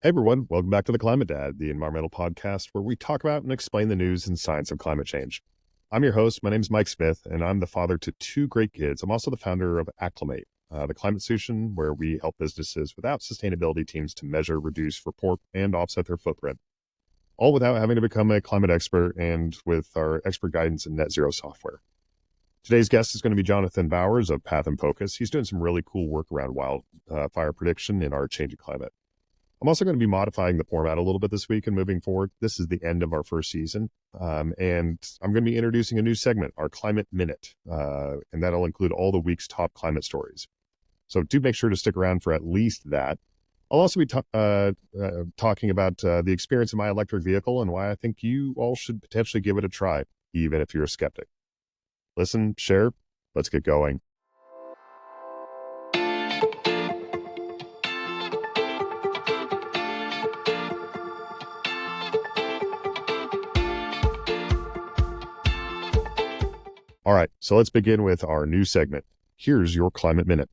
Hey everyone, welcome back to the Climate Dad, the environmental podcast where we talk about and explain the news and science of climate change. I'm your host. My name is Mike Smith, and I'm the father to two great kids. I'm also the founder of Acclimate, the climate solution where we help businesses without sustainability teams to measure, reduce, report, and offset their footprint, all without having to become a climate expert and with our expert guidance in net zero software. Today's guest is going to be Jonathan Bowers of Path and Focus. He's doing some really cool work around wildfire prediction in our changing climate. I'm also going to be modifying the format a little bit this week and moving forward. This is the end of our first season, and I'm going to be introducing a new segment, our Climate Minute, and that'll include all the week's top climate stories. So do make sure to stick around for at least that. I'll also be talking about the experience of my electric vehicle and why I think you all should potentially give it a try, even if you're a skeptic. Listen, share, let's get going. All right, so let's begin with our new segment. Here's your Climate Minute.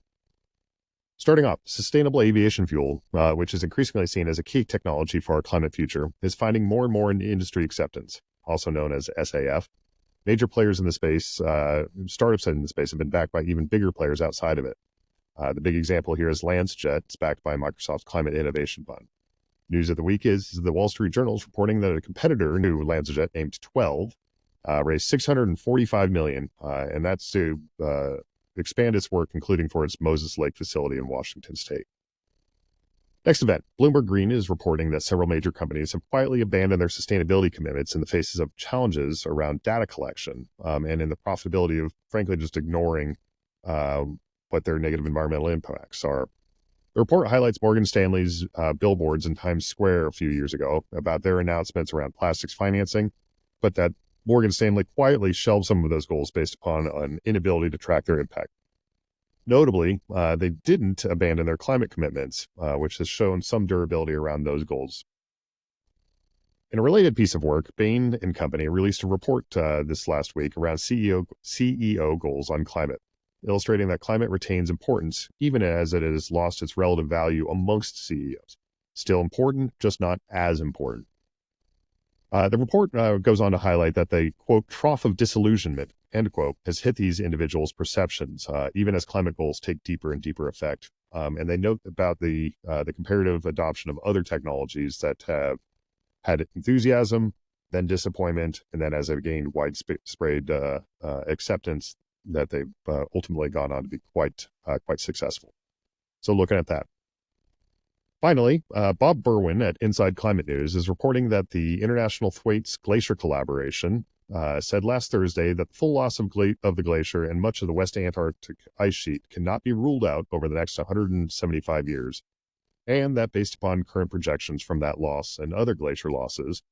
Starting off, sustainable aviation fuel, which is increasingly seen as a key technology for our climate future, is finding more and more industry acceptance, also known as SAF. Major players in the space, startups in the space, have been backed by even bigger players outside of it. The big example here is LanceJet. It's backed by Microsoft's Climate Innovation Fund. News of the week is the Wall Street Journal is reporting that a competitor to LanceJet named 12 raised $645 million, and that's to expand its work, including for its Moses Lake facility in Washington state. Next event, Bloomberg Green is reporting that several major companies have quietly abandoned their sustainability commitments in the faces of challenges around data collection and in the profitability of, frankly, just ignoring what their negative environmental impacts are. The report highlights Morgan Stanley's billboards in Times Square a few years ago about their announcements around plastics financing, but that Morgan Stanley quietly shelved some of those goals based upon an inability to track their impact. Notably, they didn't abandon their climate commitments, which has shown some durability around those goals. In a related piece of work, Bain & Company released a report this last week around CEO goals on climate, illustrating that climate retains importance even as it has lost its relative value amongst CEOs. Still important, just not as important. The report goes on to highlight that the, quote, trough of disillusionment, end quote, has hit these individuals' perceptions, even as climate goals take deeper and deeper effect. And they note about the comparative adoption of other technologies that have had enthusiasm, then disappointment, and then as they've gained widespread acceptance, that they've ultimately gone on to be quite successful. So looking at that. Finally, Bob Berwin at Inside Climate News is reporting that the International Thwaites Glacier Collaboration said last Thursday that full loss of the glacier and much of the West Antarctic ice sheet cannot be ruled out over the next 175 years, and that based upon current projections from that loss and other glacier losses,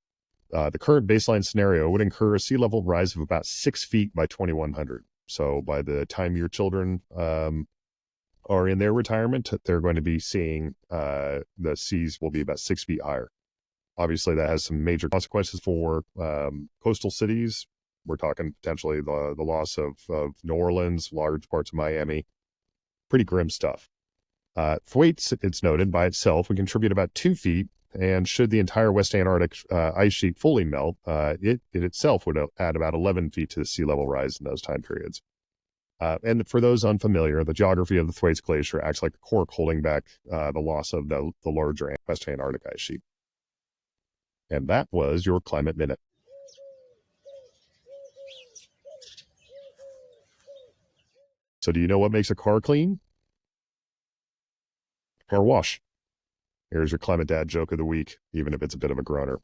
the current baseline scenario would incur a sea level rise of about 6 feet by 2100. So by the time your children are in their retirement, they're going to be seeing the seas will be about 6 feet higher. Obviously, that has some major consequences for coastal cities. We're talking potentially the loss of New Orleans, large parts of Miami. Pretty grim stuff. Thwaites, it's noted, by itself would contribute about 2 feet, and should the entire West Antarctic ice sheet fully melt, it itself would add about 11 feet to the sea level rise in those time periods. And for those unfamiliar, the geography of the Thwaites Glacier acts like a cork holding back the loss of the larger West Antarctic ice sheet. And that was your Climate Minute. So do you know what makes a car clean? Car wash. Here's your Climate Dad joke of the week, even if it's a bit of a groaner.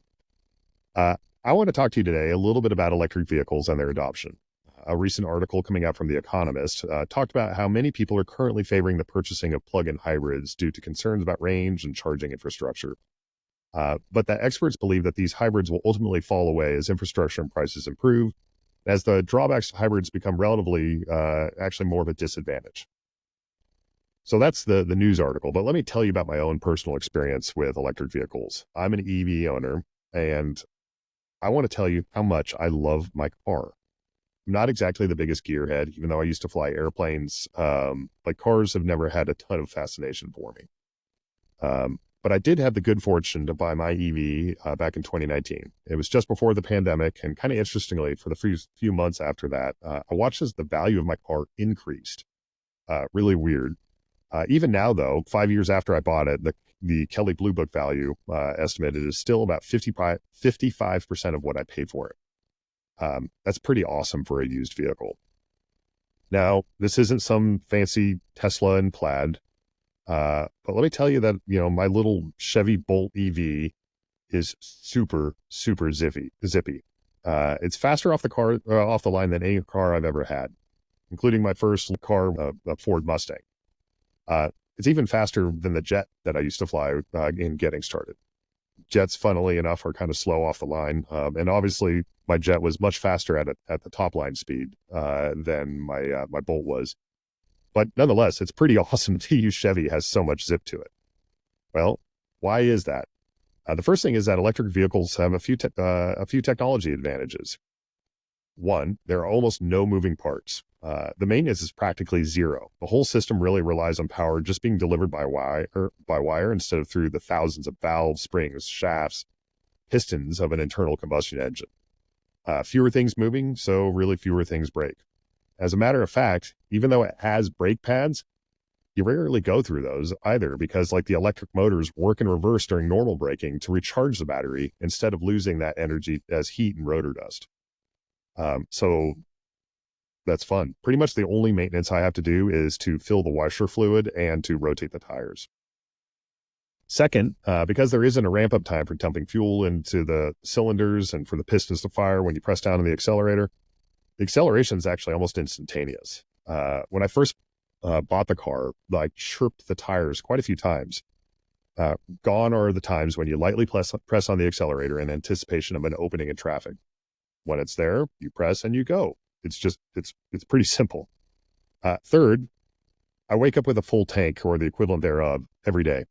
I want to talk to you today a little bit about electric vehicles and their adoption. A recent article coming out from The Economist talked about how many people are currently favoring the purchasing of plug-in hybrids due to concerns about range and charging infrastructure. But that experts believe that these hybrids will ultimately fall away as infrastructure and prices improve, as the drawbacks to hybrids become relatively actually more of a disadvantage. So that's the news article. But let me tell you about my own personal experience with electric vehicles. I'm an EV owner, and I want to tell you how much I love my car. I'm not exactly the biggest gearhead, even though I used to fly airplanes. Like cars have never had a ton of fascination for me. But I did have the good fortune to buy my EV back in 2019. It was just before the pandemic, and kind of interestingly, for the few months after that, I watched as the value of my car increased. Really weird. Even now, though, 5 years after I bought it, the Kelley Blue Book value estimated is still about 55% of what I paid for it. That's pretty awesome for a used vehicle. Now, this isn't some fancy Tesla and plaid, but let me tell you that, my little Chevy Bolt EV is super, super zippy. It's faster off the line than any car I've ever had, including my first car, a Ford Mustang. It's even faster than the jet that I used to fly in getting started. Jets, funnily enough, are kind of slow off the line. And obviously my jet was much faster at the top line speed than my Bolt was. But nonetheless, it's pretty awesome to use Chevy has so much zip to it. Well, why is that? The first thing is that electric vehicles have a few technology advantages. One, there are almost no moving parts. The maintenance is practically zero. The whole system really relies on power just being delivered by wire instead of through the thousands of valves, springs, shafts, pistons of an internal combustion engine. Fewer things moving, so really fewer things break. As a matter of fact, even though it has brake pads, you rarely go through those either because, like, the electric motors work in reverse during normal braking to recharge the battery instead of losing that energy as heat and rotor dust. So that's fun. Pretty much the only maintenance I have to do is to fill the washer fluid and to rotate the tires. Second, because there isn't a ramp up time for dumping fuel into the cylinders and for the pistons to fire when you press down on the accelerator, the acceleration is actually almost instantaneous. When I first bought the car, I chirped the tires quite a few times. Gone are the times when you lightly press on the accelerator in anticipation of an opening in traffic. When it's there, you press and you go. It's pretty simple. Third, I wake up with a full tank or the equivalent thereof every day.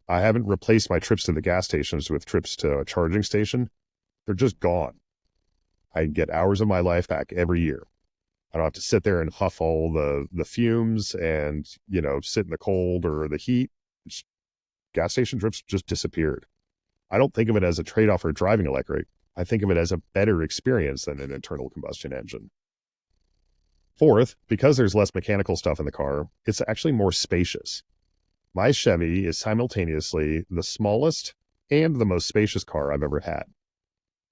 I haven't replaced my trips to the gas stations with trips to a charging station. They're just gone. I get hours of my life back every year. I don't have to sit there and huff all the fumes and, sit in the cold or the heat. Gas station trips just disappeared. I don't think of it as a trade-off for driving electric. I think of it as a better experience than an internal combustion engine. Fourth, because there's less mechanical stuff in the car, it's actually more spacious. My Chevy is simultaneously the smallest and the most spacious car I've ever had.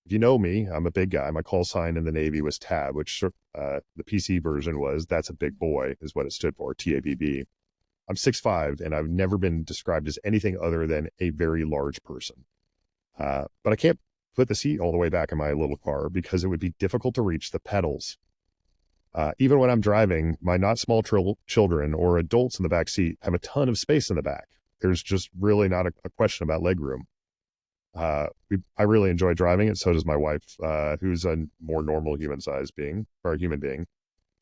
If you know me, I'm a big guy. My call sign in the Navy was TAB, which the PC version was "That's a Big Boy," is what it stood for, TABB. I'm 6'5", and I've never been described as anything other than a very large person. But I can't put the seat all the way back in my little car because it would be difficult to reach the pedals. Even when I'm driving, my not small children or adults in the back seat have a ton of space in the back. There's just really not a question about legroom. I really enjoy driving it. So does my wife, who's a more normal human being.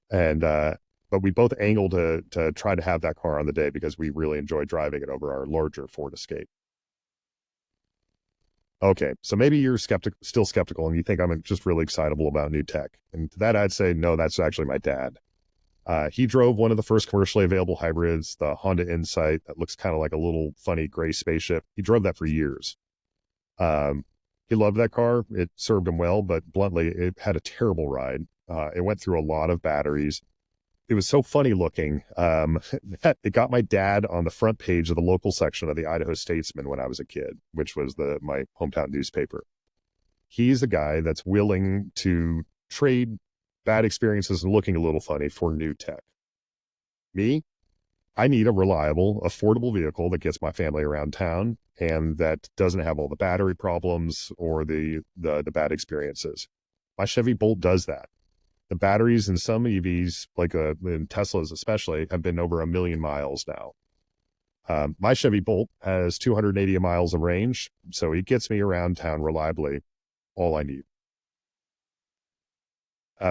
And, but we both angle to try to have that car on the day because we really enjoy driving it over our larger Ford Escape. Okay, so maybe you're still skeptical and you think I'm just really excitable about new tech. And to that, I'd say, no, that's actually my dad. He drove one of the first commercially available hybrids, the Honda Insight, that looks kind of like a little funny gray spaceship. He drove that for years. He loved that car. It served him well, but bluntly, it had a terrible ride. It went through a lot of batteries. It was so funny looking that it got my dad on the front page of the local section of the Idaho Statesman when I was a kid, which was my hometown newspaper. He's the guy that's willing to trade bad experiences and looking a little funny for new tech. Me, I need a reliable, affordable vehicle that gets my family around town and that doesn't have all the battery problems or the bad experiences. My Chevy Bolt does that. The batteries in some EVs, like in Teslas especially, have been over 1 million miles now. My Chevy Bolt has 280 miles of range, so it gets me around town reliably, all I need.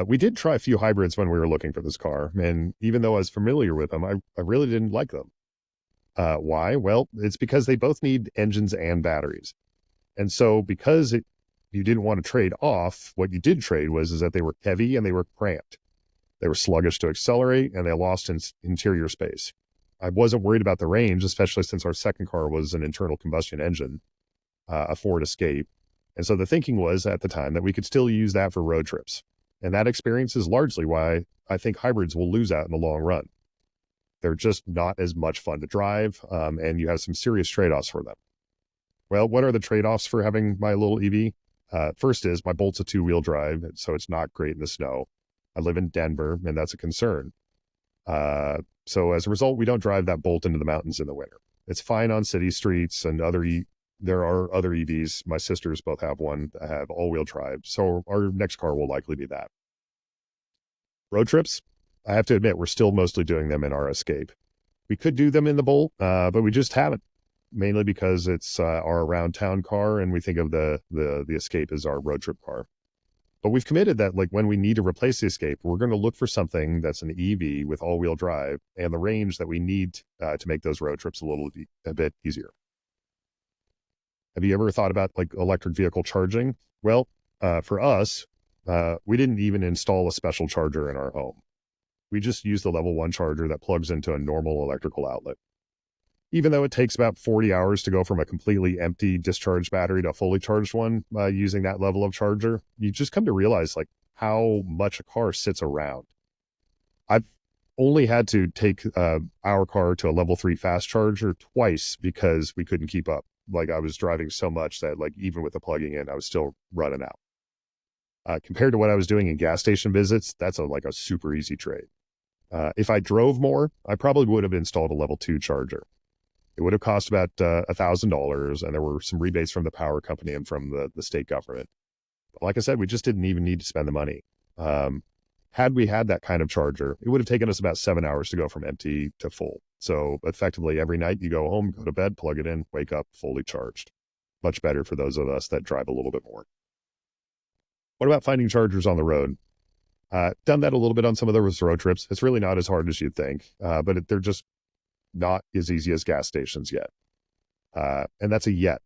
We did try a few hybrids when we were looking for this car, and even though I was familiar with them, I really didn't like them. Why? Well, it's because they both need engines and batteries. And so because you didn't want to trade off, what you did trade is that they were heavy and they were cramped. They were sluggish to accelerate and they lost in interior space. I wasn't worried about the range, especially since our second car was an internal combustion engine, a Ford Escape. And so the thinking was at the time that we could still use that for road trips. And that experience is largely why I think hybrids will lose out in the long run. They're just not as much fun to drive, and you have some serious trade-offs for them. Well, what are the trade-offs for having my little EV? First is my Bolt's a two-wheel drive, so it's not great in the snow. I live in Denver, and that's a concern. So as a result, we don't drive that Bolt into the mountains in the winter. It's fine on city streets and there are other EVs. My sisters both have one that have all-wheel drive. So our next car will likely be that. Road trips, I have to admit, we're still mostly doing them in our Escape. We could do them in the Bolt, but we just haven't, mainly because it's our around town car, and we think of the Escape as our road trip car. But we've committed that, like, when we need to replace the Escape, we're going to look for something that's an EV with all-wheel drive and the range that we need to make those road trips a bit easier. Have you ever thought about like electric vehicle charging? Well, for us, we didn't even install a special charger in our home. We just use the level 1 charger that plugs into a normal electrical outlet. Even though it takes about 40 hours to go from a completely empty discharged battery to a fully charged one using that level of charger, you just come to realize like how much a car sits around. I've only had to take our car to a level 3 fast charger twice because we couldn't keep up. Like, I was driving so much that, like, even with the plugging in, I was still running out. Compared to what I was doing in gas station visits, that's like a super easy trade. If I drove more, I probably would have installed a level 2 charger. It would have cost about $1,000, and there were some rebates from the power company and from the state government. But like I said, we just didn't even need to spend the money. Had we had that kind of charger, it would have taken us about 7 hours to go from empty to full. So effectively, every night you go home, go to bed, plug it in, wake up fully charged. Much better for those of us that drive a little bit more. What about finding chargers on the road? Done that a little bit on some of those road trips. It's really not as hard as you'd think, but they're just not as easy as gas stations yet. And that's a yet.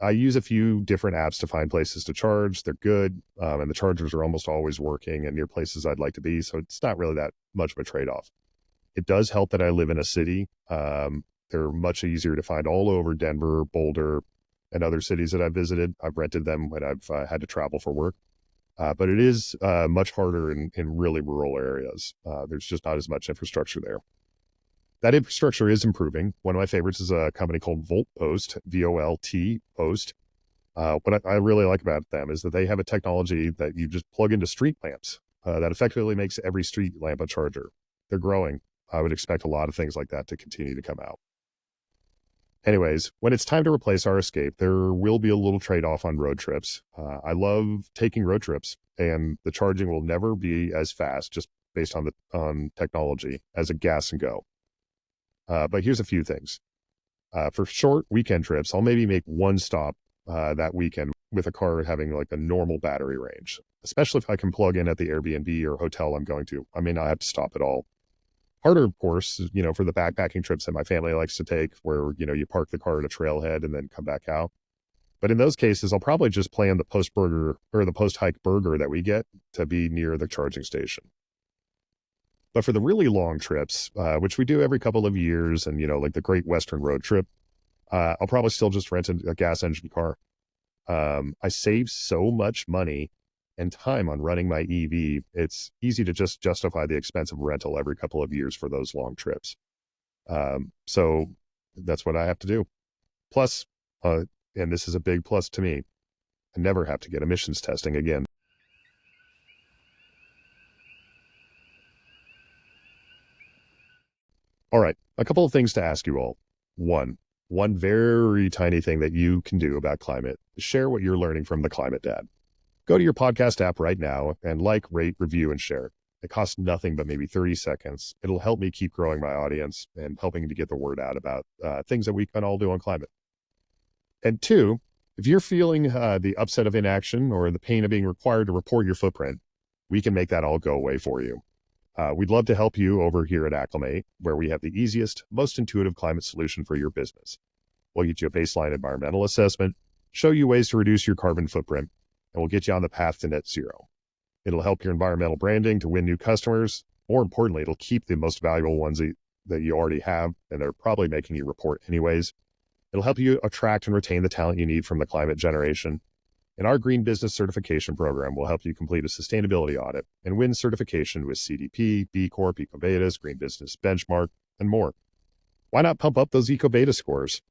I use a few different apps to find places to charge. They're good, and the chargers are almost always working and near places I'd like to be, so it's not really that much of a trade-off. It does help that I live in a city. They're much easier to find all over Denver, Boulder, and other cities that I've visited. I've rented them when I've had to travel for work. But it is much harder in really rural areas. There's just not as much infrastructure there. That infrastructure is improving. One of my favorites is a company called Voltpost, V-O-L-T Post. What I really like about them is that they have a technology that you just plug into street lamps that effectively makes every street lamp a charger. They're growing. I would expect a lot of things like that to continue to come out. Anyways, when it's time to replace our Escape, there will be a little trade-off on road trips. I love taking road trips, and the charging will never be as fast, just based on technology, as a gas and go. But here's a few things. For short weekend trips, I'll maybe make one stop that weekend with a car having like a normal battery range, especially if I can plug in at the Airbnb or hotel I'm going to. I may not have to stop at all. Harder, of course, for the backpacking trips that my family likes to take, where, you park the car at a trailhead and then come back out. But in those cases, I'll probably just plan the post-hike burger that we get to be near the charging station. But for the really long trips, which we do every couple of years, and, like the Great Western Road Trip, I'll probably still just rent a gas engine car. I save so much money and time on running my EV, it's easy to just justify the expense of rental every couple of years for those long trips. So that's what I have to do. Plus, and this is a big plus to me, I never have to get emissions testing again. All right, a couple of things to ask you all. One very tiny thing that you can do about climate is share what you're learning from the Climate Dad. Go to your podcast app right now and rate, review, and share. It costs nothing but maybe 30 seconds. It'll help me keep growing my audience and helping to get the word out about things that we can all do on climate. And two, if you're feeling the upset of inaction or the pain of being required to report your footprint, we can make that all go away for you. We'd love to help you over here at Acclimate, where we have the easiest, most intuitive climate solution for your business. We'll get you a baseline environmental assessment, show you ways to reduce your carbon footprint, and we'll get you on the path to net zero. It'll help your environmental branding to win new customers. More importantly, it'll keep the most valuable ones that you already have, and they're probably making you report anyways. It'll help you attract and retain the talent you need from the climate generation. And our Green Business Certification Program will help you complete a sustainability audit and win certification with CDP, B Corp, EcoBetas, Green Business Benchmark, and more. Why not pump up those EcoBeta scores?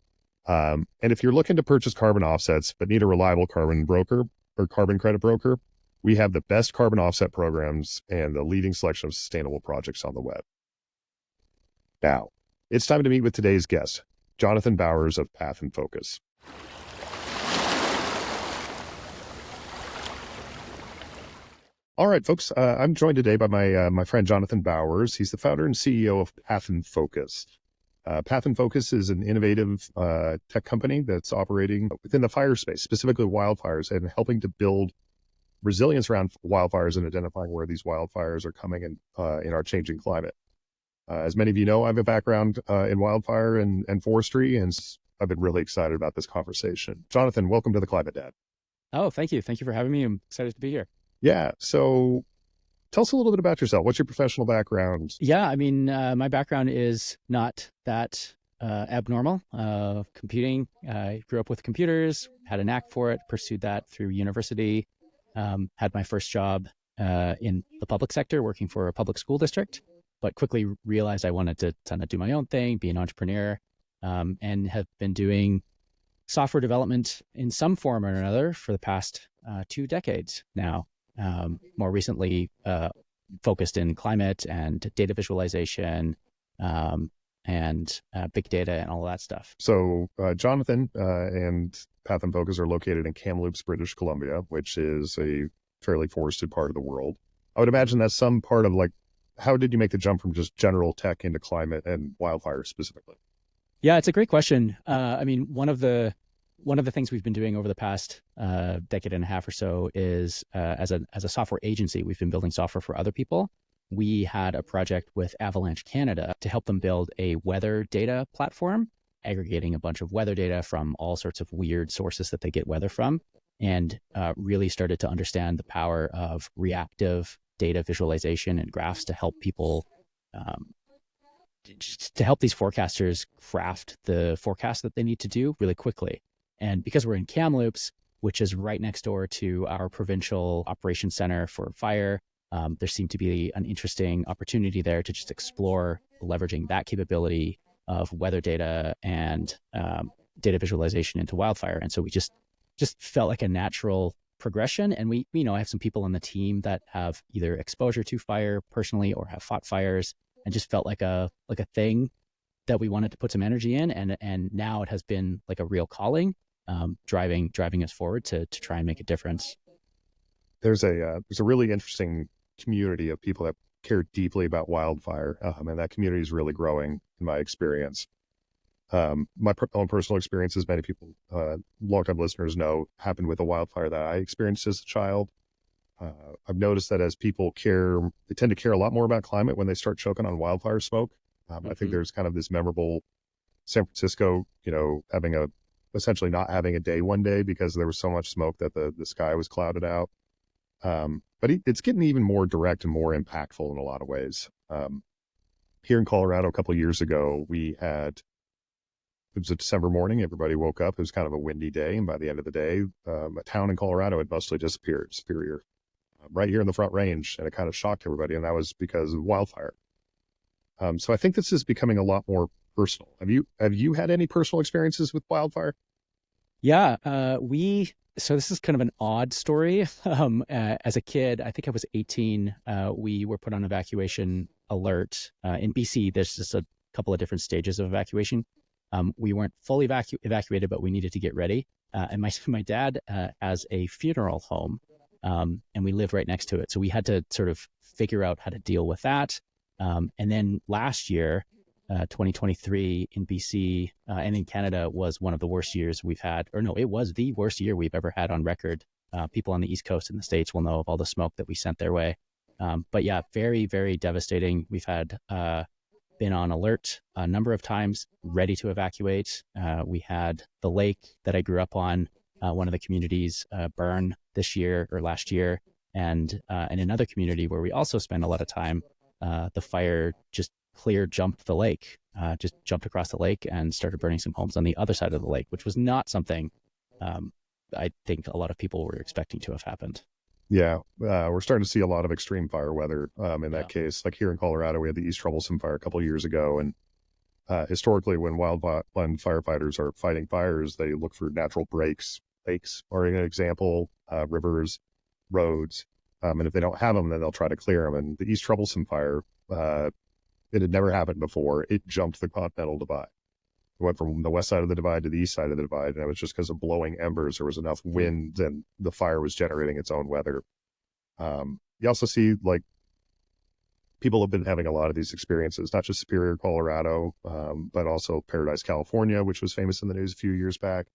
And if you're looking to purchase carbon offsets but need a reliable carbon broker or carbon credit broker, we have the best carbon offset programs and the leading selection of sustainable projects on the web. Now, it's time to meet with today's guest, Jonathan Bowers of Path and Focus. All right, folks, I'm joined today by my friend Jonathan Bowers. He's the founder and CEO of Path and Focus. Path and Focus is an innovative tech company that's operating within the fire space, specifically wildfires, and helping to build resilience around wildfires and identifying where these wildfires are coming in our changing climate. As many of you know, I have a background in wildfire and forestry, and I've been really excited about this conversation. Jonathan, welcome to the Climate Dad. Oh, thank you. Thank you for having me. I'm excited to be here. Yeah. So tell us a little bit about yourself. What's your professional background? Yeah, I mean, my background is not that abnormal. Computing, I grew up with computers, had a knack for it, pursued that through university, had my first job in the public sector working for a public school district, but quickly realized I wanted to kind of do my own thing, be an entrepreneur, and have been doing software development in some form or another for the past 2 decades now. More recently, focused in climate and data visualization and big data and all of that stuff. So Jonathan and Path and Focus are located in Kamloops, British Columbia, which is a fairly forested part of the world. I would imagine that's some part of how did you make the jump from just general tech into climate and wildfire specifically? Yeah, it's a great question. I mean, one of the things we've been doing over the past decade and a half or so is as a software agency, we've been building software for other people. We had a project with Avalanche Canada to help them build a weather data platform, aggregating a bunch of weather data from all sorts of weird sources that they get weather from, and really started to understand the power of reactive data visualization and graphs to help people to help these forecasters craft the forecast that they need to do really quickly. And because we're in Kamloops, which is right next door to our provincial operations center for fire, there seemed to be an interesting opportunity there to just explore leveraging that capability of weather data and data visualization into wildfire. And so we just felt like a natural progression. And we, I have some people on the team that have either exposure to fire personally or have fought fires, and just felt like a thing that we wanted to put some energy in. And now it has been like a real calling, driving us forward to try and make a difference. There's a really interesting community of people that care deeply about wildfire, and that community is really growing in my experience. My own personal experiences, many people, longtime listeners know, happened with a wildfire that I experienced as a child. I've noticed that as people they tend to care a lot more about climate when they start choking on wildfire smoke. I think there's kind of this memorable San Francisco, essentially not having a day one day because there was so much smoke that the sky was clouded out. But it's getting even more direct and more impactful in a lot of ways. Here in Colorado, a couple of years ago, it was a December morning. Everybody woke up. It was kind of a windy day. And by the end of the day, a town in Colorado had mostly disappeared, Superior, right here in the Front Range. And it kind of shocked everybody. And that was because of wildfire. So I think this is becoming a lot more personal. Have you had any personal experiences with wildfire? Yeah, so this is kind of an odd story. As a kid, I think I was 18, we were put on evacuation alert. In BC, there's just a couple of different stages of evacuation. We weren't fully evacuated, but we needed to get ready. And my dad has a funeral home, and we live right next to it. So we had to sort of figure out how to deal with that. And then last year, 2023 in BC and in Canada was one of the worst years we've had, or no, it was the worst year we've ever had on record. People on the East Coast in the States will know of all the smoke that we sent their way. But yeah, very, very devastating. We've had been on alert a number of times, ready to evacuate. We had the lake that I grew up on, one of the communities burn this year or last year. And in another community where we also spend a lot of time, the fire just jumped the lake, just jumped across the lake and started burning some homes on the other side of the lake, which was not something um, I think a lot of people were expecting to have happened. Yeah, we're starting to see a lot of extreme fire weather in Yeah. that case. Like here in Colorado, we had the East Troublesome Fire a couple of years ago, and historically, when firefighters are fighting fires, they look for natural breaks. Lakes are an example, rivers, roads, and if they don't have them, then they'll try to clear them. And the East Troublesome Fire, it had never happened before. It jumped the Continental Divide. It went from the west side of the divide to the east side of the divide, and it was just because of blowing embers. There was enough wind, and the fire was generating its own weather. You also see like people have been having a lot of these experiences, not just Superior, Colorado, but also Paradise, California, which was famous in the news a few years back.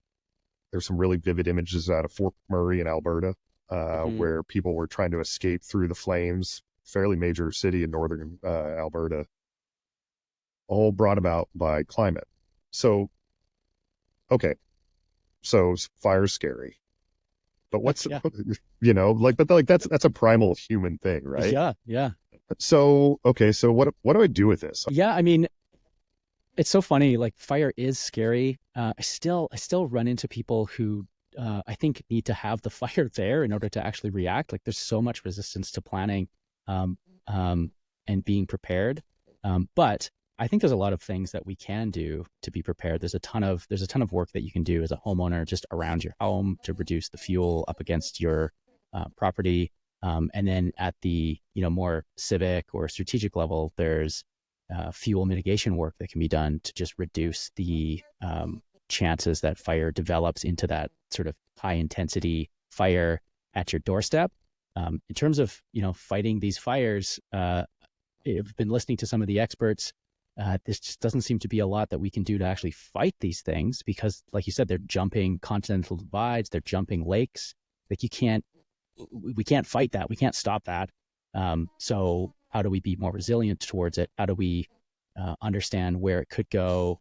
There's some really vivid images out of Fort McMurray in Alberta, Mhm. where people were trying to escape through the flames, fairly major city in northern Alberta, all brought about by climate. So, okay, so fire's scary, but what's, Yeah. but like that's a primal human thing, right? Yeah. Yeah. So, okay, so what do I do with this? Yeah. I mean, it's so funny. Like fire is scary. I still run into people who I think need to have the fire there in order to actually react. Like there's so much resistance to planning, um, um, and being prepared. But I think there's a lot of things that we can do to be prepared. There's a ton of work that you can do as a homeowner just around your home to reduce the fuel up against your property. And then at the more civic or strategic level, there's fuel mitigation work that can be done to just reduce the chances that fire develops into that sort of high intensity fire at your doorstep. In terms of fighting these fires, I've been listening to some of the experts. This just doesn't seem to be a lot that we can do to actually fight these things because, like you said, they're jumping continental divides, they're jumping lakes. Like we can't fight that. We can't stop that. So how do we be more resilient towards it? How do we understand where it could go?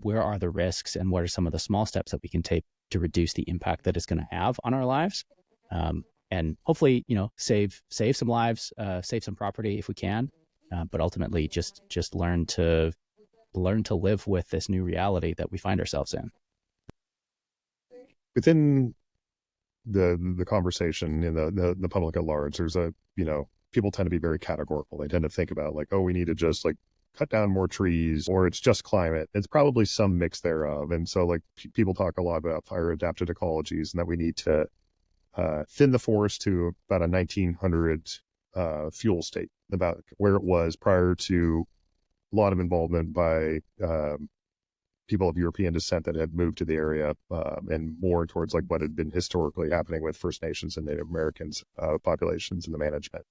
Where are the risks, and what are some of the small steps that we can take to reduce the impact that it's going to have on our lives? And hopefully, save some lives, save some property if we can, but ultimately just learn to live with this new reality that we find ourselves in. Within the conversation in the public at large, there's people tend to be very categorical. They tend to think about like, oh, we need to just like cut down more trees, or it's just climate. It's probably some mix thereof. And so like people talk a lot about fire adapted ecologies and that we need to thin the forest to about a 1900 fuel state, about where it was prior to a lot of involvement by people of European descent that had moved to the area, and more towards like what had been historically happening with First Nations and Native Americans populations in the management.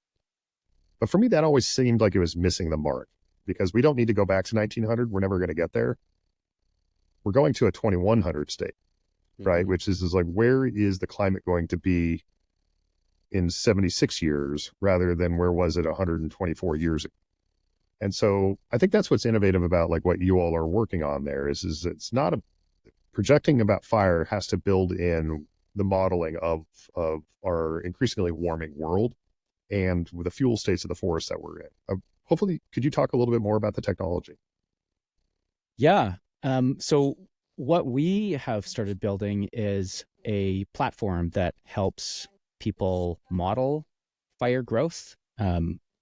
But for me, that always seemed like it was missing the mark, because we don't need to go back to 1900. We're never going to get there. We're going to a 2100 state, right? Mm-hmm. Which is like, where is the climate going to be in 76 years rather than where was it 124 years ago? And so I think that's what's innovative about like what you all are working on there is it's not a projecting about fire has to build in the modeling of our increasingly warming world and with the fuel states of the forest that we're in. Hopefully, could you talk a little bit more about the technology? Yeah. So what we have started building is a platform that helps people model fire growth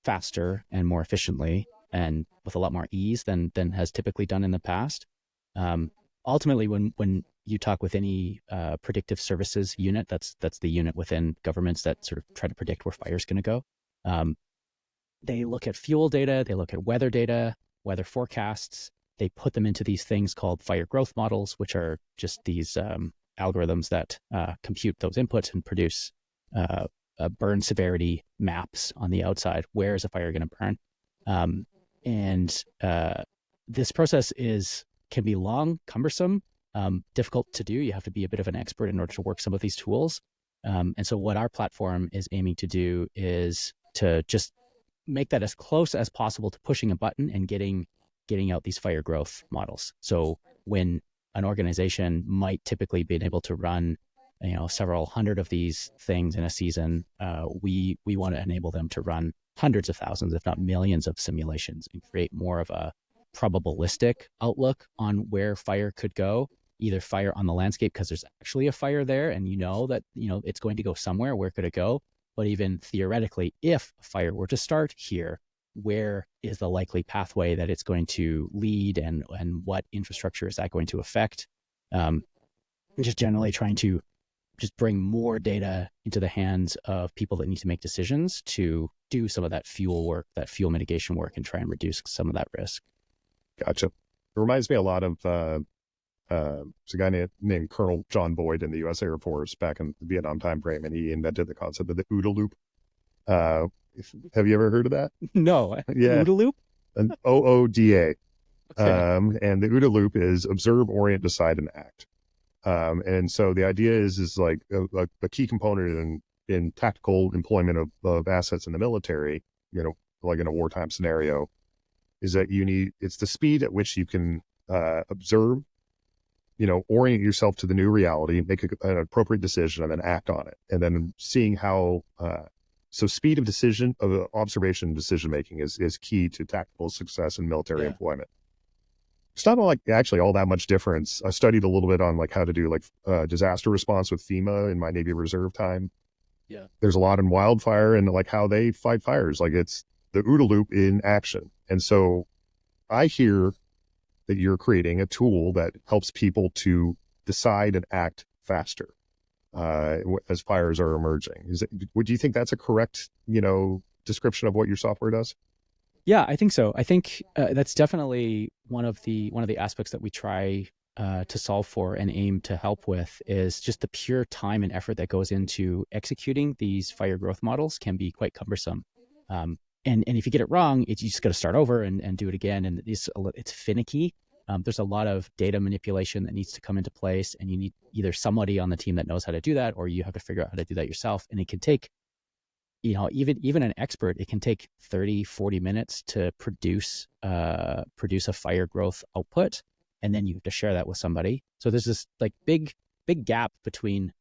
faster and more efficiently and with a lot more ease than has typically done in the past. Um, Ultimately, when you talk with any predictive services unit, that's the unit within governments that sort of try to predict where fire is going to go. Um, they look at fuel data, they look at weather data, weather forecasts. They put them into these things called fire growth models, which are just these algorithms that compute those inputs and produce burn severity maps on the outside. Where is a fire going to burn? Um, and this process can be long, cumbersome, difficult to do. You have to be a bit of an expert in order to work some of these tools. And so what our platform is aiming to do is to just make that as close as possible to pushing a button and getting out these fire growth models. So when an organization might typically be able to run, several hundred of these things in a season, we want to enable them to run hundreds of thousands, if not millions of simulations and create more of a probabilistic outlook on where fire could go, either fire on the landscape because there's actually a fire there and that, it's going to go somewhere, where could it go? But even theoretically, if a fire were to start here, where is the likely pathway that it's going to lead, and what infrastructure is that going to affect? Just generally trying to just bring more data into the hands of people that need to make decisions to do some of that fuel work, that fuel mitigation work, and try and reduce some of that risk. Gotcha. It reminds me a lot of there's a guy named Colonel John Boyd in the U.S. Air Force back in the Vietnam time frame, and he invented the concept of the OODA loop. Have you ever heard of that? No. Yeah. OODA loop? An OODA. Okay. And the OODA loop is observe, orient, decide, and act. And so the idea is like a key component in tactical employment of assets in the military, like in a wartime scenario, is that it's the speed at which you can observe, orient yourself to the new reality, make an appropriate decision, and then act on it. And then seeing how, so speed of observation and decision making is key to tactical success in military employment. It's not actually all that much difference. I studied a little bit on how to do disaster response with FEMA in my Navy Reserve time. Yeah. There's a lot in Wildfire and how they fight fires. It's the OODA loop in action. And so I hear that you're creating a tool that helps people to decide and act faster as fires are emerging. Would you think that's a correct, description of what your software does? Yeah, I think so. I think that's definitely one of the aspects that we try to solve for and aim to help with, is just the pure time and effort that goes into executing these fire growth models can be quite cumbersome. And if you get it wrong, you just got to start over and do it again. And it's finicky. There's a lot of data manipulation that needs to come into place, and you need either somebody on the team that knows how to do that, or you have to figure out how to do that yourself. And it can take, even an expert, it can take 30, 40 minutes to produce a fire growth output. And then you have to share that with somebody. So there's this big gap between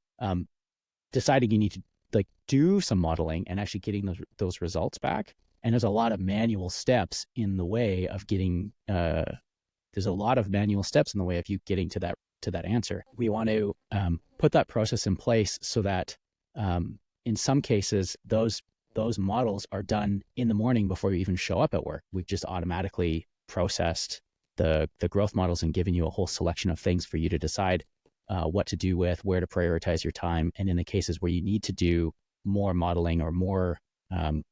deciding you need to do some modeling and actually getting those results back. And there's a lot of manual steps in the way of getting, you getting to that answer. We want to put that process in place so that in some cases, those models are done in the morning before you even show up at work. We've just automatically processed the growth models and given you a whole selection of things for you to decide what to do with, where to prioritize your time. And in the cases where you need to do more modeling or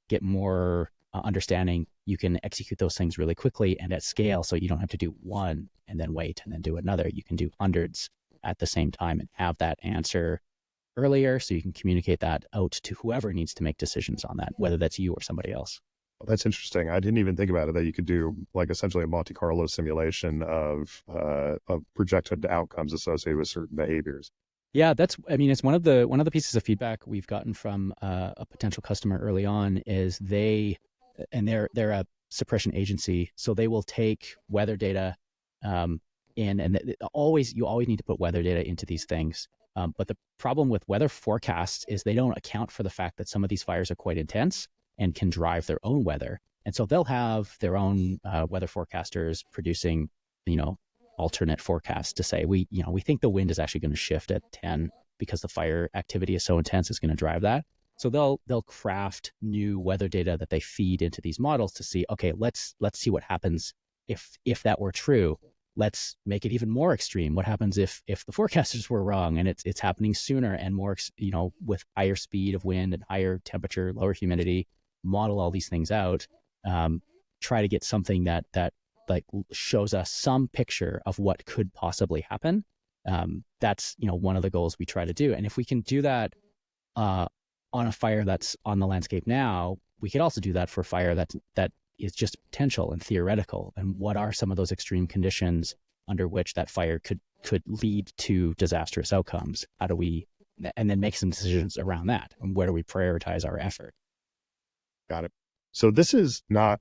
get more understanding, you can execute those things really quickly and at scale. So you don't have to do one and then wait and then do another. You can do hundreds at the same time and have that answer earlier, so you can communicate that out to whoever needs to make decisions on that, whether that's you or somebody else. Well, that's interesting. I didn't even think about it, that you could do essentially a Monte Carlo simulation of projected outcomes associated with certain behaviors. Yeah, it's one of the pieces of feedback we've gotten from a potential customer early on is they're a suppression agency, so they will take weather data in, and you always need to put weather data into these things. But the problem with weather forecasts is they don't account for the fact that some of these fires are quite intense and can drive their own weather. And so they'll have their own weather forecasters producing, alternate forecasts to say, we think the wind is actually going to shift at 10 because the fire activity is so intense, it's going to drive that. So they'll craft new weather data that they feed into these models to see, okay, let's see what happens if that were true. Let's make it even more extreme. What happens if the forecasters were wrong and it's happening sooner and more, with higher speed of wind and higher temperature, lower humidity? Model all these things out. Try to get something that shows us some picture of what could possibly happen. That's one of the goals we try to do. And if we can do that on a fire that's on the landscape now, we could also do that for fire that is just potential and theoretical. And what are some of those extreme conditions under which that fire could lead to disastrous outcomes? How do we, and then make some decisions around that? And where do we prioritize our effort? Got it. So this is not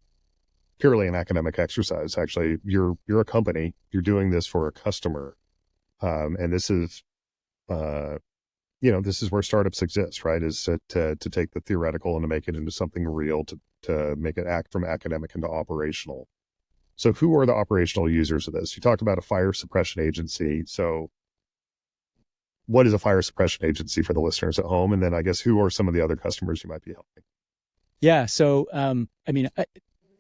purely an academic exercise. Actually, you're a company. You're doing this for a customer, and this is this is where startups exist, right? Is to take the theoretical and to make it into something real, to make it act from academic into operational. So who are the operational users of this? You talked about a fire suppression agency. So what is a fire suppression agency for the listeners at home? And then I guess who are some of the other customers you might be helping? Yeah. So,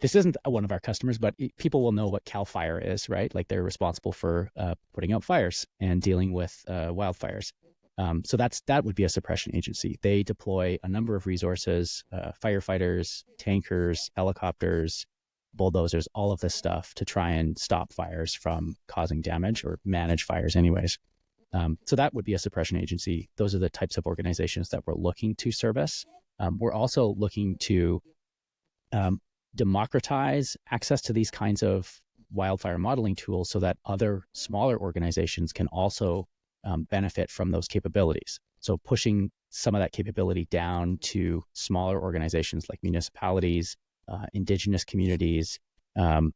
this isn't one of our customers, but people will know what CAL FIRE is, right? Like they're responsible for putting out fires and dealing with wildfires. So that would be a suppression agency. They deploy a number of resources, firefighters, tankers, helicopters, bulldozers, all of this stuff to try and stop fires from causing damage or manage fires anyways. So that would be a suppression agency. Those are the types of organizations that we're looking to service. We're also looking to democratize access to these kinds of wildfire modeling tools so that other smaller organizations can also benefit from those capabilities. So pushing some of that capability down to smaller organizations like municipalities, indigenous communities, and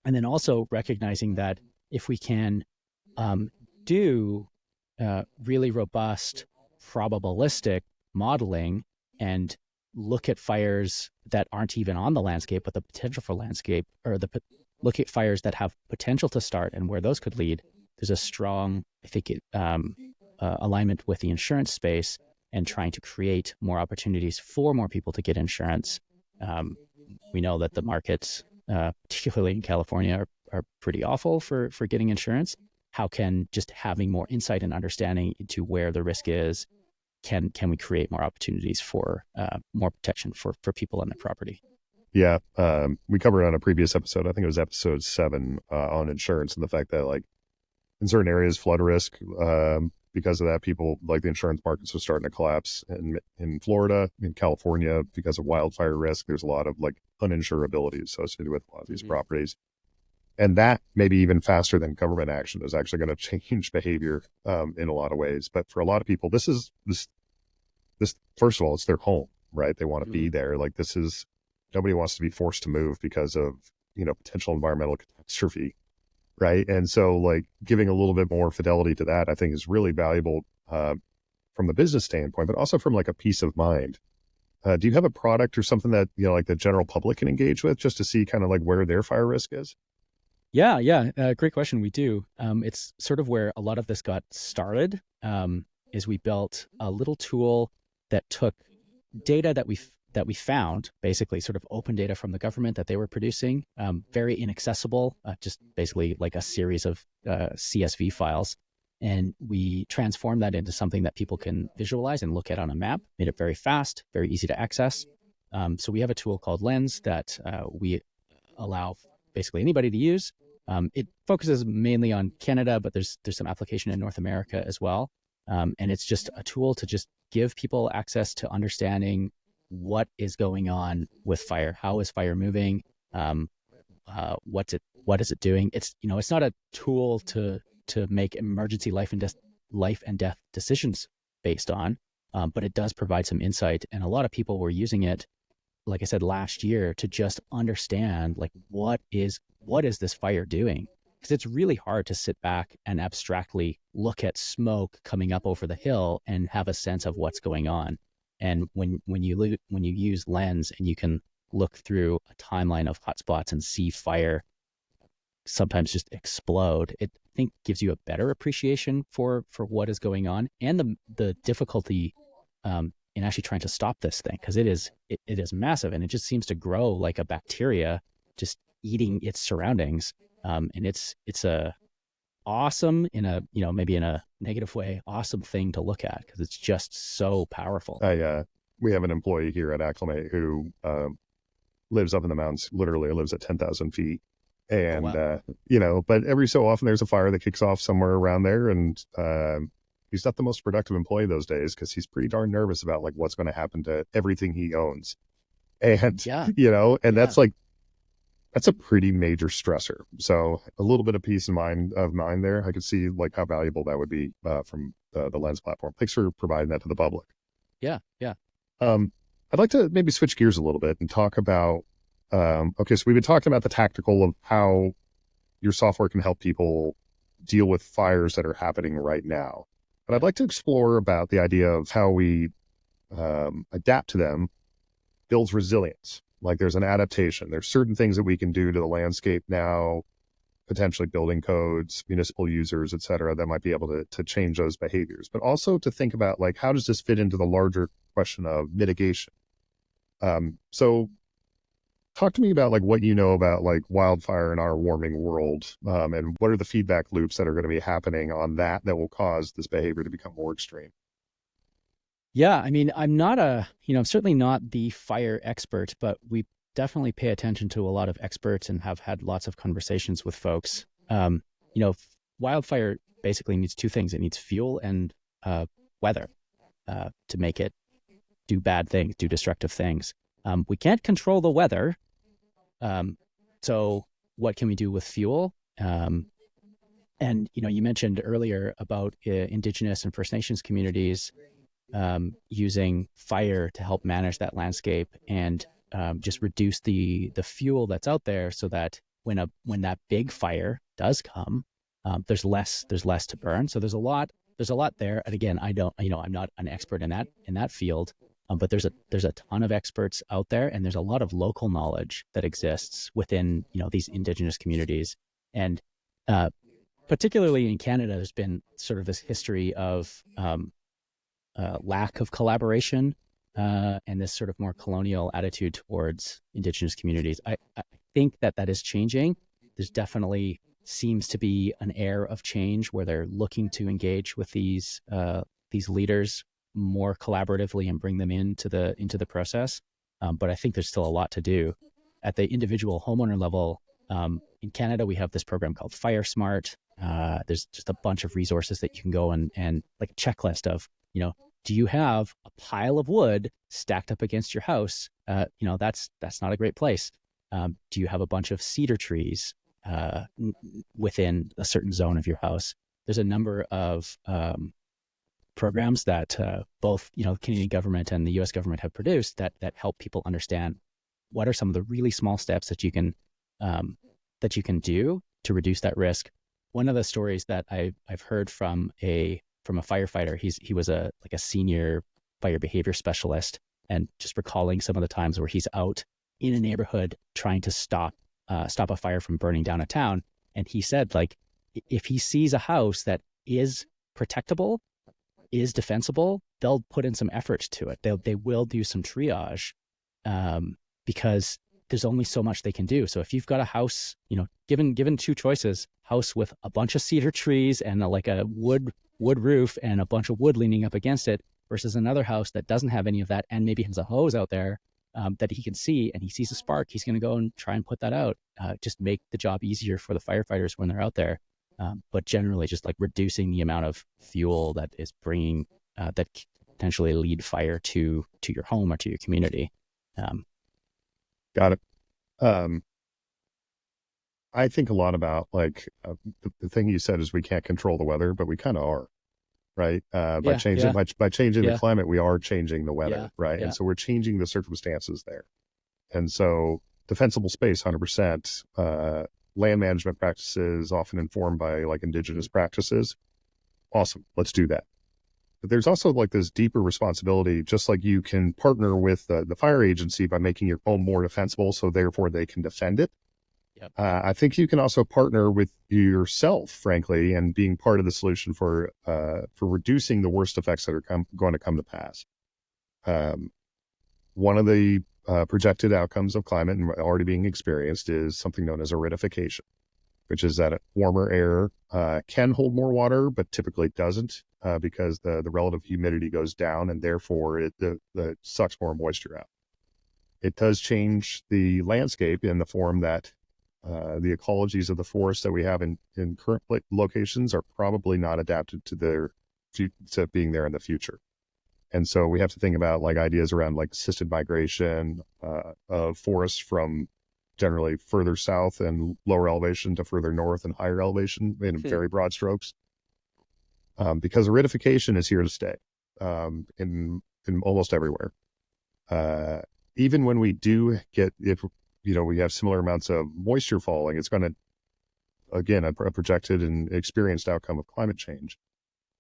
then also recognizing that if we can do really robust probabilistic modeling and look at fires that aren't even on the landscape, but the potential for landscape, or look at fires that have potential to start and where those could lead, there's a strong, I think, alignment with the insurance space and trying to create more opportunities for more people to get insurance. We know that the markets, particularly in California, are pretty awful for getting insurance. How can just having more insight and understanding into where the risk is, can we create more opportunities for more protection for people on their property? Yeah, we covered on a previous episode, I think it was episode 7, on insurance, and the fact that like in certain areas, flood risk, because of that, people like the insurance markets are starting to collapse. And in Florida, in California, because of wildfire risk, there's a lot of like uninsurability associated with a lot of these properties. And that maybe even faster than government action is actually going to change behavior in a lot of ways. But for a lot of people, this first of all, it's their home, right? They want to be there. Like nobody wants to be forced to move because of, potential environmental catastrophe. Right. And so like giving a little bit more fidelity to that, I think is really valuable from the business standpoint, but also from like a peace of mind. Do you have a product or something that, like the general public can engage with just to see kind of like where their fire risk is? Yeah. Great question. We do. It's sort of where a lot of this got started, is we built a little tool that took data that we found, basically sort of open data from the government that they were producing, very inaccessible, just basically like a series of CSV files. And we transformed that into something that people can visualize and look at on a map, made it very fast, very easy to access. So we have a tool called Lens that we allow basically anybody to use. It focuses mainly on Canada, but there's some application in North America as well. And it's just a tool to just give people access to understanding what is going on with fire. How is fire moving? What is it doing? It's not a tool to make emergency life and death decisions based on, but it does provide some insight. And a lot of people were using it, like I said, last year to just understand like what is this fire doing? Because it's really hard to sit back and abstractly look at smoke coming up over the hill and have a sense of what's going on. And when you use Lens and you can look through a timeline of hotspots and see fire sometimes just explode, it I think gives you a better appreciation for what is going on and the difficulty in actually trying to stop this thing, because it is massive and it just seems to grow like a bacteria, just eating its surroundings. And it's a awesome, in a maybe in a negative way, awesome thing to look at because it's just so powerful. We have an employee here at Acclimate who lives up in the mountains, literally lives at 10,000 feet. And, Oh, wow. But every so often there's a fire that kicks off somewhere around there. And he's not the most productive employee those days because he's pretty darn nervous about like what's going to happen to everything he owns. And, Yeah. that's a pretty major stressor. So a little bit of peace of mind there. I could see like how valuable that would be from the Lens platform. Thanks for providing that to the public. Yeah. I'd like to maybe switch gears a little bit and talk about, okay, so we've been talking about the tactical of how your software can help people deal with fires that are happening right now. But I'd like to explore about the idea of how we adapt to them builds resilience. Like there's an adaptation. There's certain things that we can do to the landscape now, potentially building codes, municipal users, et cetera, that might be able to change those behaviors. But also to think about like, how does this fit into the larger question of mitigation? So talk to me about like what you know about like wildfire in our warming world, and what are the feedback loops that are going to be happening on that will cause this behavior to become more extreme? Yeah, I mean, I'm certainly not the fire expert, but we definitely pay attention to a lot of experts and have had lots of conversations with folks. You know, wildfire basically needs two things. It needs fuel and weather to make it do bad things, do destructive things. We can't control the weather. So what can we do with fuel? And you mentioned earlier about indigenous and First Nations communities using fire to help manage that landscape and just reduce the fuel that's out there, so that when that big fire does come, there's less to burn. So there's a lot there. And again, I don't I'm not an expert in that field, but there's a ton of experts out there, and there's a lot of local knowledge that exists within these indigenous communities. And particularly in Canada, there's been sort of this history of lack of collaboration and this sort of more colonial attitude towards indigenous communities. I think that is changing. There's definitely seems to be an air of change where they're looking to engage with these leaders more collaboratively and bring them into the process. But I think there's still a lot to do at the individual homeowner level. In Canada, we have this program called Fire Smart. There's just a bunch of resources that you can go and like a checklist of, do you have a pile of wood stacked up against your house? That's not a great place. Do you have a bunch of cedar trees within a certain zone of your house? There's a number of programs that both Canadian government and the U.S. government have produced that help people understand what are some of the really small steps that you can do to reduce that risk. One of the stories that I've heard from a firefighter, he was a senior fire behavior specialist, and just recalling some of the times where he's out in a neighborhood trying to stop a fire from burning down a town. And he said, like, if he sees a house that is protectable, is defensible, they'll put in some effort to it. They will do some triage, because there's only so much they can do. So if you've got a house, given two choices, house with a bunch of cedar trees and a wood roof and a bunch of wood leaning up against it, versus another house that doesn't have any of that and maybe has a hose out there that he can see, and he sees a spark, he's going to go and try and put that out. Just make the job easier for the firefighters when they're out there. But generally just like reducing the amount of fuel that is bringing that potentially lead fire to your home or to your community. Got it. I think a lot about like the thing you said is we can't control the weather, but we kind of are, right? By changing the climate, we are changing the weather, right? And so we're changing the circumstances there. And so defensible space, 100%. Land management practices often informed by like indigenous practices. Awesome, let's do that. But there's also like this deeper responsibility, just like you can partner with the fire agency by making your home more defensible, so therefore they can defend it. Yep. I think you can also partner with yourself, frankly, and being part of the solution for reducing the worst effects that are going to come to pass. One of the projected outcomes of climate and already being experienced is something known as aridification, which is that warmer air can hold more water, but typically doesn't, because the relative humidity goes down, and therefore it sucks more moisture out. It does change the landscape in the form that the ecologies of the forests that we have in current locations are probably not adapted to being there in the future. And so we have to think about like ideas around like assisted migration of forests from generally further south and lower elevation to further north and higher elevation in very broad strokes. Because aridification is here to stay in almost everywhere. Even when we do get, if we have similar amounts of moisture falling, it's going to, again, a projected and experienced outcome of climate change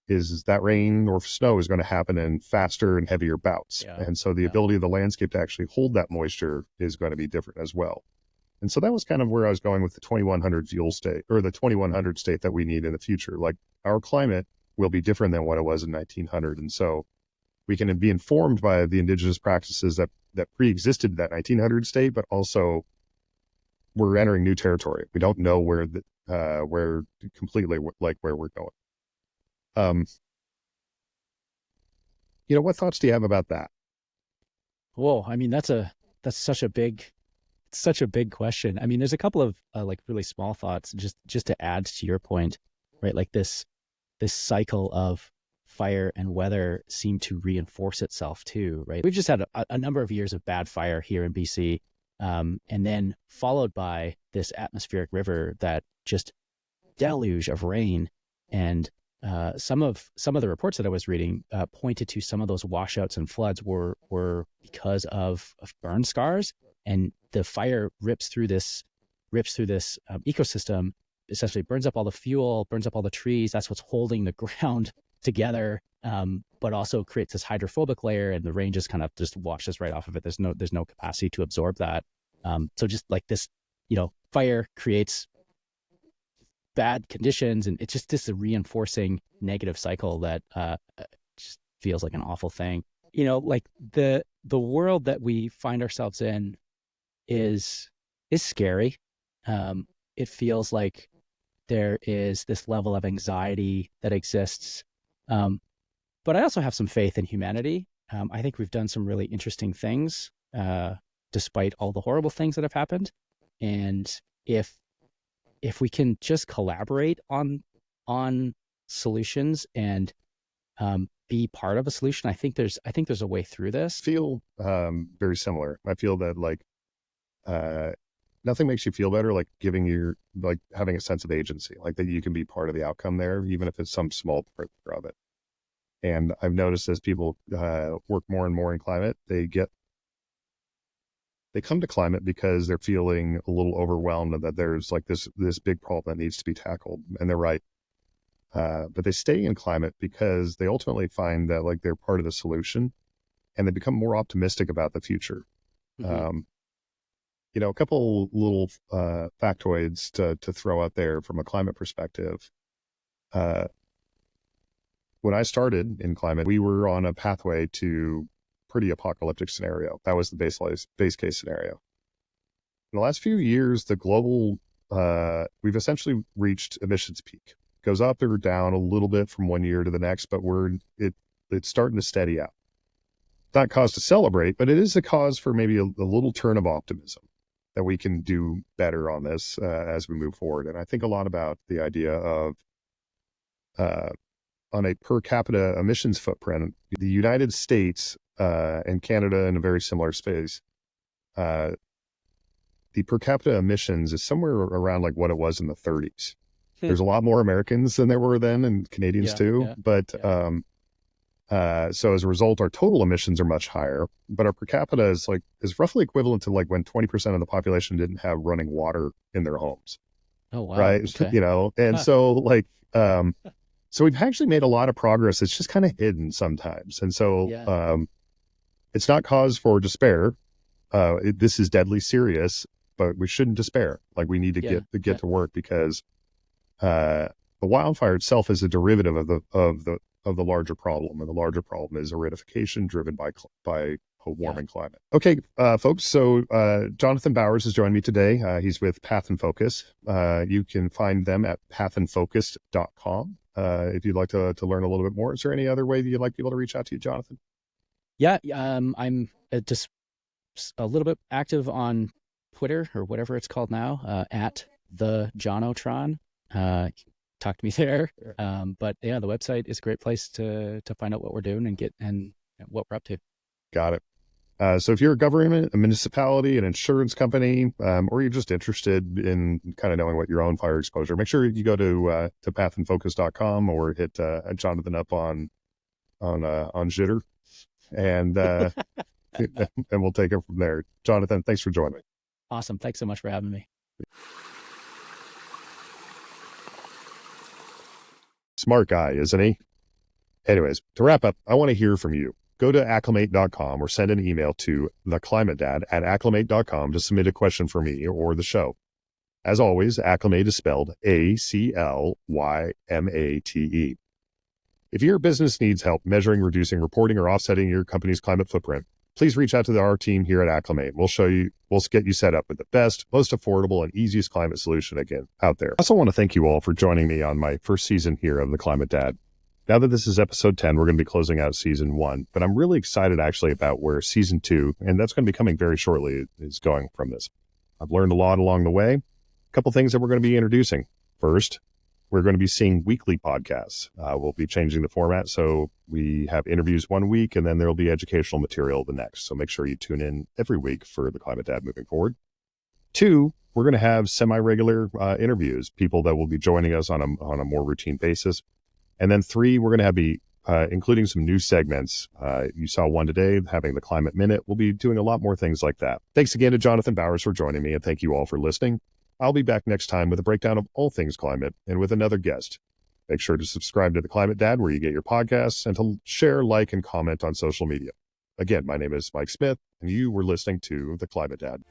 is that rain or snow is going to happen in faster and heavier bouts. Yeah. And so the Yeah. ability of the landscape to actually hold that moisture is going to be different as well. And so that was kind of where I was going with the 2100 fuel state, or the 2100 state that we need in the future. Like, our climate will be different than what it was in 1900. And so we can be informed by the indigenous practices that pre-existed that 1900 state, but also we're entering new territory. We don't know where completely like where we're going. What thoughts do you have about that? Whoa, I mean, that's such a big question. I mean, there's a couple of like really small thoughts just to add to your point, right? Like this cycle of fire and weather seem to reinforce itself too, right? We've just had a number of years of bad fire here in BC, and then followed by this atmospheric river that just deluge of rain. And some of the reports that I was reading pointed to some of those washouts and floods were because of burn scars, and the fire rips through this ecosystem, essentially burns up all the fuel, burns up all the trees. That's what's holding the ground together, but also creates this hydrophobic layer, and the rain just kind of just washes right off of it. There's no capacity to absorb that. So just like this, fire creates bad conditions, and it's just this reinforcing negative cycle that just feels like an awful thing. Like the world that we find ourselves in is scary. It feels like there is this level of anxiety that exists. But I also have some faith in humanity. I think we've done some really interesting things, despite all the horrible things that have happened. And if we can just collaborate on solutions and be part of a solution, I think there's a way through this. Feel very similar. I feel that like nothing makes you feel better like having a sense of agency, like that you can be part of the outcome there, even if it's some small part of it. And I've noticed as people work more and more in climate, they come to climate because they're feeling a little overwhelmed that there's like this big problem that needs to be tackled, and they're right. But they stay in climate because they ultimately find that like they're part of the solution, and they become more optimistic about the future. Mm-hmm. A couple little factoids to throw out there from a climate perspective. When I started in climate, we were on a pathway to pretty apocalyptic scenario. That was the base case scenario. In the last few years, the global, we've essentially reached emissions peak. It goes up or down a little bit from one year to the next, but it's starting to steady out. Not cause to celebrate, but it is a cause for maybe a little turn of optimism that we can do better on this as we move forward. And I think a lot about the idea of on a per capita emissions footprint, the United States and Canada in a very similar space, the per capita emissions is somewhere around like what it was in the 30s. There's a lot more Americans than there were then, and Canadians too. But so as a result, our total emissions are much higher, but our per capita is roughly equivalent to like when 20% of the population didn't have running water in their homes. Oh, wow. Right. Okay. And so like, so we've actually made a lot of progress. It's just kind of hidden sometimes. And so it's not cause for despair. This is deadly serious, but we shouldn't despair. Like, we need to get to work, because the wildfire itself is a derivative of the larger problem, and the larger problem is aridification driven by a warming climate. Okay, folks. So Jonathan Bowers has joined me today. He's with Path and Focus. You can find them at pathandfocus.com. If you'd like to learn a little bit more. Is there any other way that you'd like people to reach out to you, Jonathan? Yeah, I'm just a little bit active on Twitter, or whatever it's called now, at the Jonotron. Talk to me there. But yeah, the website is a great place to find out what we're doing and what we're up to. Got it. So if you're a government, a municipality, an insurance company, or you're just interested in kind of knowing what your own fire exposure, make sure you go to pathandfocus.com, or hit Jonathan up on Jitter, and and we'll take it from there. Jonathan, thanks for joining me. Awesome. Thanks so much for having me. Smart guy, isn't he? Anyways, to wrap up, I want to hear from you. Go to acclimate.com or send an email to theclimatedad@acclimate.com to submit a question for me or the show. As always, Acclimate is spelled ACLYMATE. If your business needs help measuring, reducing, reporting, or offsetting your company's climate footprint, please reach out to our team here at Acclimate. We'll get you set up with the best, most affordable, and easiest climate solution again out there. I also want to thank you all for joining me on my first season here of The Climate Dad. Now that this is episode 10, we're going to be closing out season 1, but I'm really excited actually about where season 2, and that's going to be coming very shortly, is going from this. I've learned a lot along the way. A couple things that we're going to be introducing. First, we're going to be seeing weekly podcasts. We'll be changing the format, so we have interviews one week, and then there'll be educational material the next. So make sure you tune in every week for The Climate Dad moving forward. 2, we're going to have semi-regular interviews, people that will be joining us on a more routine basis. And then 3, we're going to be including some new segments. You saw one today, having the Climate Minute. We'll be doing a lot more things like that. Thanks again to Jonathan Bowers for joining me, and thank you all for listening. I'll be back next time with a breakdown of all things climate and with another guest. Make sure to subscribe to The Climate Dad where you get your podcasts and to share, like, and comment on social media. Again, my name is Mike Smith, and you were listening to The Climate Dad.